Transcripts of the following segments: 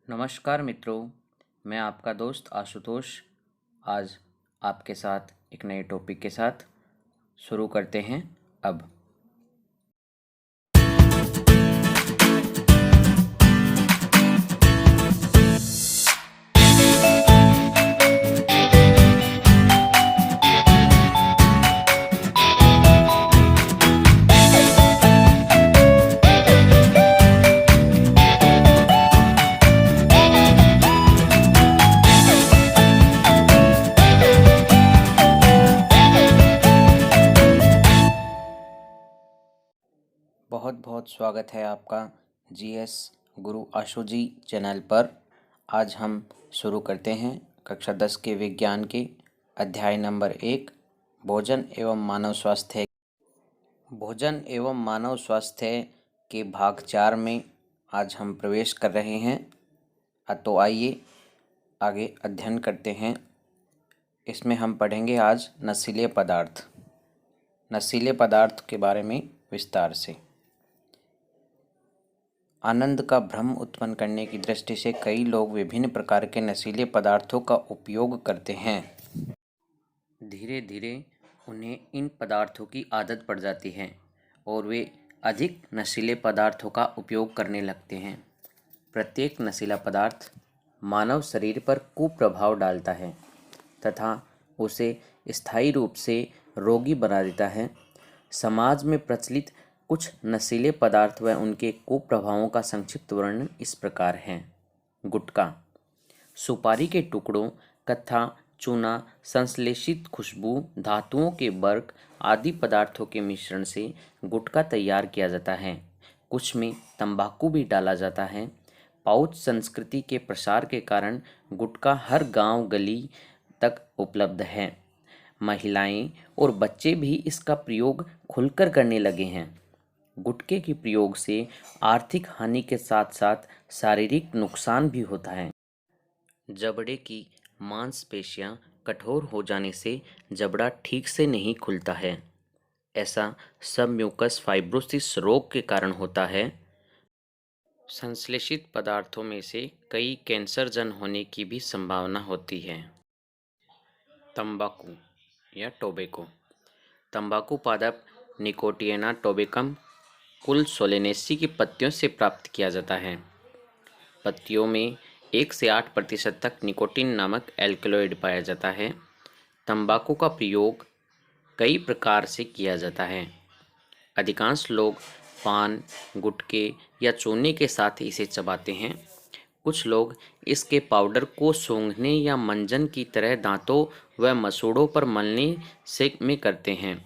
नमस्कार मित्रों, मैं आपका दोस्त आशुतोष आज आपके साथ एक नए टॉपिक के साथ शुरू करते हैं अब। बहुत बहुत स्वागत है आपका जीएस गुरु आशु जी चैनल पर। आज हम शुरू करते हैं कक्षा 10 के विज्ञान के अध्याय नंबर 1 भोजन एवं मानव स्वास्थ्य। भोजन एवं मानव स्वास्थ्य के भाग 4 में आज हम प्रवेश कर रहे हैं। तो आइए आगे अध्ययन करते हैं। इसमें हम पढ़ेंगे आज नशीले पदार्थ। नशीले पदार्थ के बारे में विस्तार से। आनंद का भ्रम उत्पन्न करने की दृष्टि से कई लोग विभिन्न प्रकार के नशीले पदार्थों का उपयोग करते हैं। धीरे धीरे उन्हें इन पदार्थों की आदत पड़ जाती है और वे अधिक नशीले पदार्थों का उपयोग करने लगते हैं। प्रत्येक नशीला पदार्थ मानव शरीर पर कुप्रभाव डालता है तथा उसे स्थायी रूप से रोगी बना देता है। समाज में प्रचलित कुछ नशीले पदार्थ व उनके कुप्रभावों का संक्षिप्त वर्णन इस प्रकार है। गुटखा, सुपारी के टुकड़ों, कत्था, चूना, संश्लेषित खुशबू, धातुओं के बर्क आदि पदार्थों के मिश्रण से गुटखा तैयार किया जाता है। कुछ में तंबाकू भी डाला जाता है। पाउच संस्कृति के प्रसार के कारण गुटखा हर गांव गली तक उपलब्ध है। महिलाएं और बच्चे भी इसका प्रयोग खुलकर करने लगे हैं। गुटखे के प्रयोग से आर्थिक हानि के साथ साथ शारीरिक नुकसान भी होता है। जबड़े की मांसपेशियां कठोर हो जाने से जबड़ा ठीक से नहीं खुलता है। ऐसा सब म्यूकस फाइब्रोसिस रोग के कारण होता है। संश्लेषित पदार्थों में से कई कैंसरजन होने की भी संभावना होती है। तंबाकू या टोबैको। तंबाकू पादप निकोटियाना टोबैकम कुल सोलेनेसी की पत्तियों से प्राप्त किया जाता है। पत्तियों में 1 से 8% तक निकोटीन नामक एल्कलॉइड पाया जाता है। तंबाकू का प्रयोग कई प्रकार से किया जाता है। अधिकांश लोग पान, गुटखे या चूने के साथ इसे चबाते हैं। कुछ लोग इसके पाउडर को सूंघने या मंजन की तरह दांतों व मसूड़ों पर मलने से में करते हैं।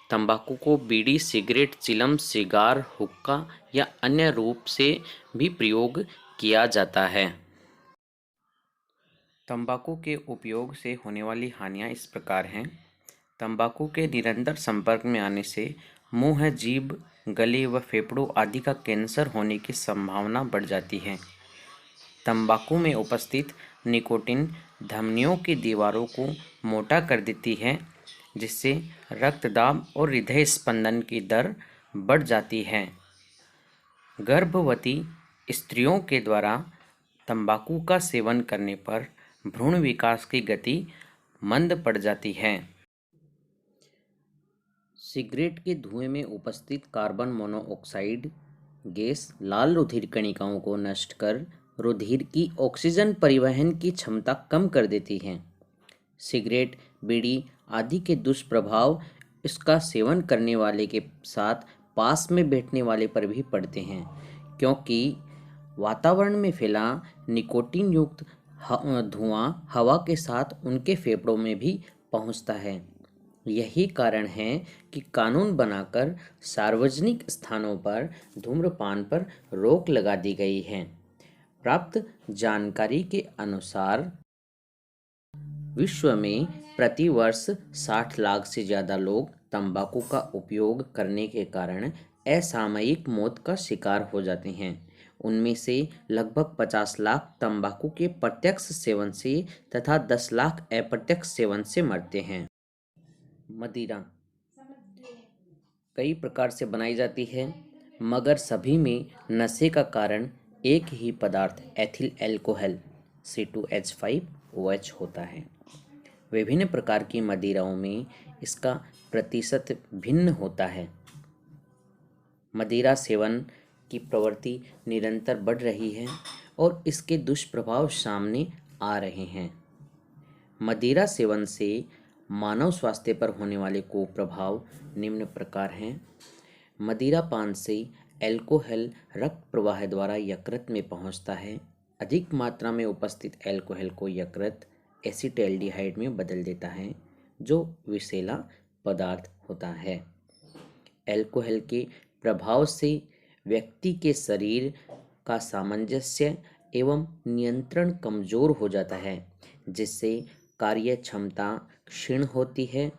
तंबाकू को बीड़ी, सिगरेट, चिलम, सिगार, हुक्का या अन्य रूप से भी प्रयोग किया जाता है। तंबाकू के उपयोग से होने वाली हानियां इस प्रकार हैं। तंबाकू के निरंतर संपर्क में आने से मुंह, जीभ, गले व फेफड़ों आदि का कैंसर होने की संभावना बढ़ जाती है। तंबाकू में उपस्थित निकोटीन धमनियों की दीवारों को मोटा कर देती है, जिससे रक्तदाब और हृदय स्पंदन की दर बढ़ जाती है। गर्भवती स्त्रियों के द्वारा तंबाकू का सेवन करने पर भ्रूण विकास की गति मंद पड़ जाती है। सिगरेट के धुएं में उपस्थित कार्बन मोनोऑक्साइड गैस लाल रुधिर कणिकाओं को नष्ट कर रुधिर की ऑक्सीजन परिवहन की क्षमता कम कर देती है। सिगरेट, बीड़ी आदि के दुष्प्रभाव इसका सेवन करने वाले के साथ पास में बैठने वाले पर भी पड़ते हैं, क्योंकि वातावरण में फैला निकोटीन युक्त धुआं हवा के साथ उनके फेफड़ों में भी पहुंचता है। यही कारण है कि कानून बनाकर सार्वजनिक स्थानों पर धूम्रपान पर रोक लगा दी गई है। प्राप्त जानकारी के अनुसार विश्व में प्रति वर्ष 60 लाख से ज़्यादा लोग तंबाकू का उपयोग करने के कारण असामयिक मौत का शिकार हो जाते हैं। उनमें से लगभग 50 लाख तंबाकू के प्रत्यक्ष सेवन से तथा 10 लाख अप्रत्यक्ष सेवन से मरते हैं। मदिरा कई प्रकार से बनाई जाती है, मगर सभी में नशे का कारण एक ही पदार्थ एथिल एल्कोहल C2H5OH होता है। विभिन्न प्रकार की मदिराओं में इसका प्रतिशत भिन्न होता है। मदिरा सेवन की प्रवृत्ति निरंतर बढ़ रही है और इसके दुष्प्रभाव सामने आ रहे हैं। मदिरा सेवन से मानव स्वास्थ्य पर होने वाले कुप्रभाव निम्न प्रकार हैं। मदिरा पान से एल्कोहल रक्त प्रवाह द्वारा यकृत में पहुंचता है। अधिक मात्रा में उपस्थित एल्कोहल को यकृत एसिटाल्डिहाइड में बदल देता है, जो विषैला पदार्थ होता है। एल्कोहल के प्रभाव से व्यक्ति के शरीर का सामंजस्य एवं नियंत्रण कमजोर हो जाता है, जिससे कार्य क्षमता क्षीण होती है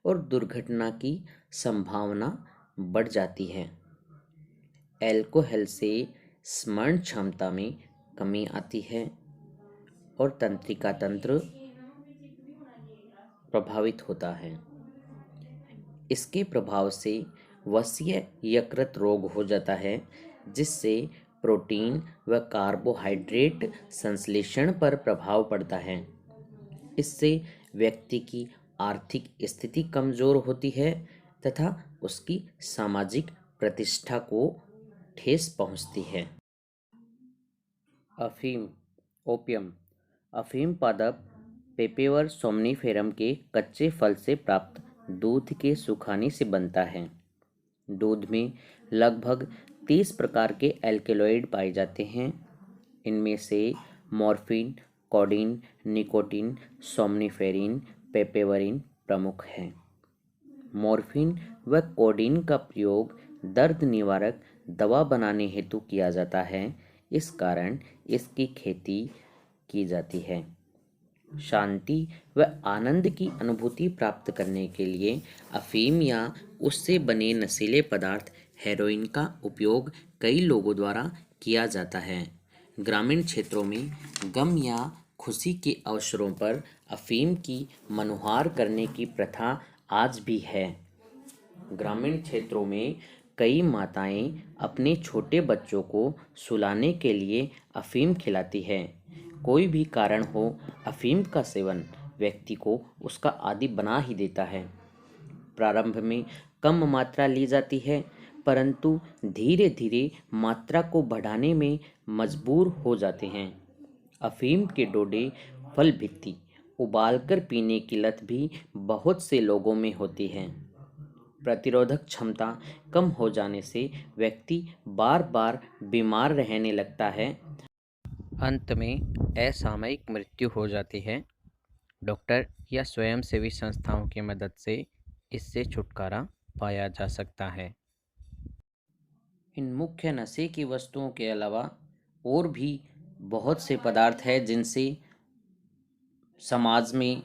और दुर्घटना की संभावना बढ़ जाती है। एल्कोहल से स्मरण क्षमता में कमी आती है और तंत्रिका तंत्र प्रभावित होता है। इसके प्रभाव से वसीय यकृत रोग हो जाता है, जिससे प्रोटीन व कार्बोहाइड्रेट संश्लेषण पर प्रभाव पड़ता है। इससे व्यक्ति की आर्थिक स्थिति कमजोर होती है तथा उसकी सामाजिक प्रतिष्ठा को ठेस पहुंचती है। अफीम, ओपियम। अफीम पादप पेपेवर सोम्निफेरम के कच्चे फल से प्राप्त दूध के सुखाने से बनता है। दूध में लगभग 30 प्रकार के एल्केलॉइड पाए जाते हैं। इनमें से मॉर्फिन, कोडीन, निकोटीन, सोम्निफेरिन, पेपेवरिन प्रमुख हैं। मॉर्फिन व कोडीन का प्रयोग दर्द निवारक दवा बनाने हेतु किया जाता है। इस कारण इसकी खेती की जाती है। शांति व आनंद की अनुभूति प्राप्त करने के लिए अफीम या उससे बने नशीले पदार्थ हेरोइन का उपयोग कई लोगों द्वारा किया जाता है। ग्रामीण क्षेत्रों में गम या खुशी के अवसरों पर अफीम की मनुहार करने की प्रथा आज भी है। ग्रामीण क्षेत्रों में कई माताएं अपने छोटे बच्चों को सुलाने के लिए अफीम खिलाती है। कोई भी कारण हो, अफीम का सेवन व्यक्ति को उसका आदी बना ही देता है। प्रारंभ में कम मात्रा ली जाती है, परंतु धीरे धीरे मात्रा को बढ़ाने में मजबूर हो जाते हैं। अफीम के डोडे फल भित्ती उबालकर पीने की लत भी बहुत से लोगों में होती है। प्रतिरोधक क्षमता कम हो जाने से व्यक्ति बार बार बीमार रहने लगता है। अंत में असामयिक मृत्यु हो जाती है। डॉक्टर या स्वयंसेवी संस्थाओं की मदद से इससे छुटकारा पाया जा सकता है। इन मुख्य नशे की वस्तुओं के अलावा और भी बहुत से पदार्थ हैं जिनसे समाज में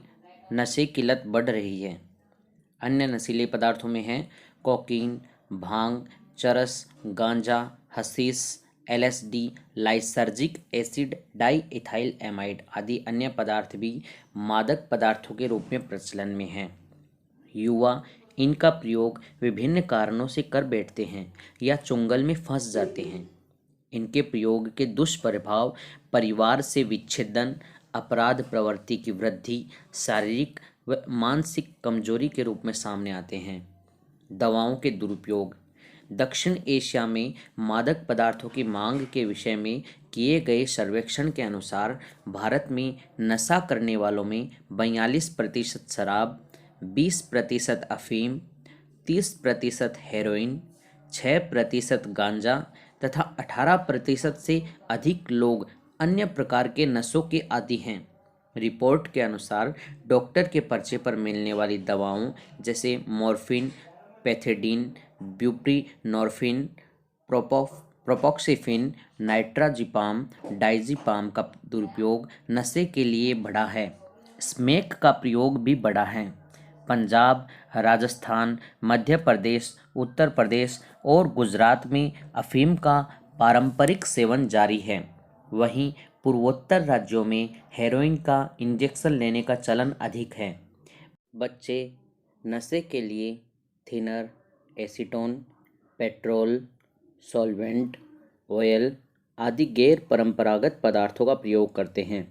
नशे की लत बढ़ रही है। अन्य नशीले पदार्थों में हैं कोकीन, भांग, चरस, गांजा, hashish, LSD, lysergic acid, di ethyl amide आदि अन्य पदार्थ भी मादक पदार्थों के रूप में प्रचलन में हैं। युवा इनका प्रयोग विभिन्न कारणों से कर बैठते हैं या चुंगल में फंस जाते हैं। इनके प्रयोग के दुष्प्रभाव परिवार से विच्छेदन, अपराध प्रवृत्ति की वृद्धि, शारीरिक व मानसिक कमजोरी के रूप में सामने आते हैं। दवाओं के दुरुपयोग। दक्षिण एशिया में मादक पदार्थों की मांग के विषय में किए गए सर्वेक्षण के अनुसार भारत में नशा करने वालों में 42% शराब, 20% अफीम, 30% हेरोइन, 6% गांजा तथा 18% से अधिक लोग अन्य प्रकार के नशों के आदी हैं। रिपोर्ट के अनुसार डॉक्टर के पर्चे पर मिलने वाली दवाओं जैसे मॉर्फिन, पैथेडीन, ब्यूप्रीनॉर्फिन, प्रोपोक्सिफिन, नाइट्राजिपाम, डाइजिपाम का दुरुपयोग नशे के लिए बढ़ा है। स्मैक का प्रयोग भी बढ़ा है। पंजाब, राजस्थान, मध्य प्रदेश, उत्तर प्रदेश और गुजरात में अफीम का पारंपरिक सेवन जारी है। वहीं पूर्वोत्तर राज्यों में हेरोइन का इंजेक्शन लेने का चलन अधिक है। बच्चे नशे के लिए thinner, acetone, petrol, solvent, oil आदि गैर परंपरागत पदार्थों का प्रयोग करते हैं।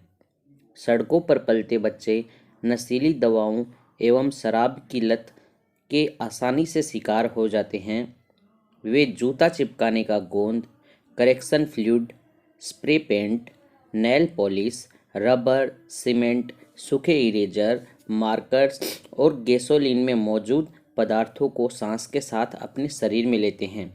सड़कों पर पलते बच्चे नशीली दवाओं एवं शराब की लत के आसानी से शिकार हो जाते हैं। वे जूता चिपकाने का गोंद, correction fluid, spray paint, nail polish, rubber, cement, सूखे इरेजर, मार्कर्स और गैसोलीन में मौजूद पदार्थों को सांस के साथ अपने शरीर में लेते हैं।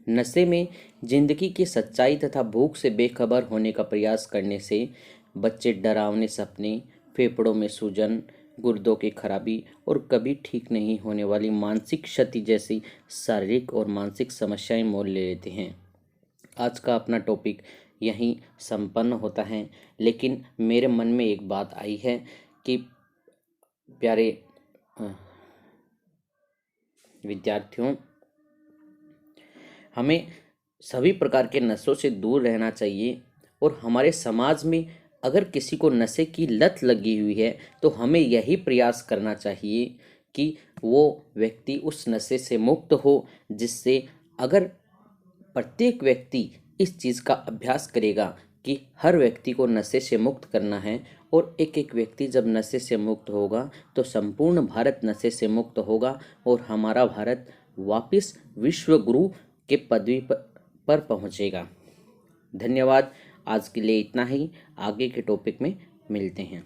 नशे में जिंदगी की सच्चाई तथा भूख से बेखबर होने का प्रयास करने से बच्चे डरावने सपने, फेफड़ों में सूजन, गुर्दों की खराबी और कभी ठीक नहीं होने वाली मानसिक क्षति जैसी शारीरिक और मानसिक समस्याएं मोल ले लेते हैं। आज का अपना टॉपिक यहीं संपन्न होता है, लेकिन मेरे मन में एक बात आई है कि प्यारे विद्यार्थियों, हमें सभी प्रकार के नशों से दूर रहना चाहिए और हमारे समाज में अगर किसी को नशे की लत लगी हुई है तो हमें यही प्रयास करना चाहिए कि वो व्यक्ति उस नशे से मुक्त हो, जिससे अगर प्रत्येक व्यक्ति इस चीज़ का अभ्यास करेगा कि हर व्यक्ति को नशे से मुक्त करना है और एक एक व्यक्ति जब नशे से मुक्त होगा तो संपूर्ण भारत नशे से मुक्त होगा और हमारा भारत वापस विश्व गुरु के पदवी पर पहुंचेगा। धन्यवाद। आज के लिए इतना ही, आगे के टॉपिक में मिलते हैं।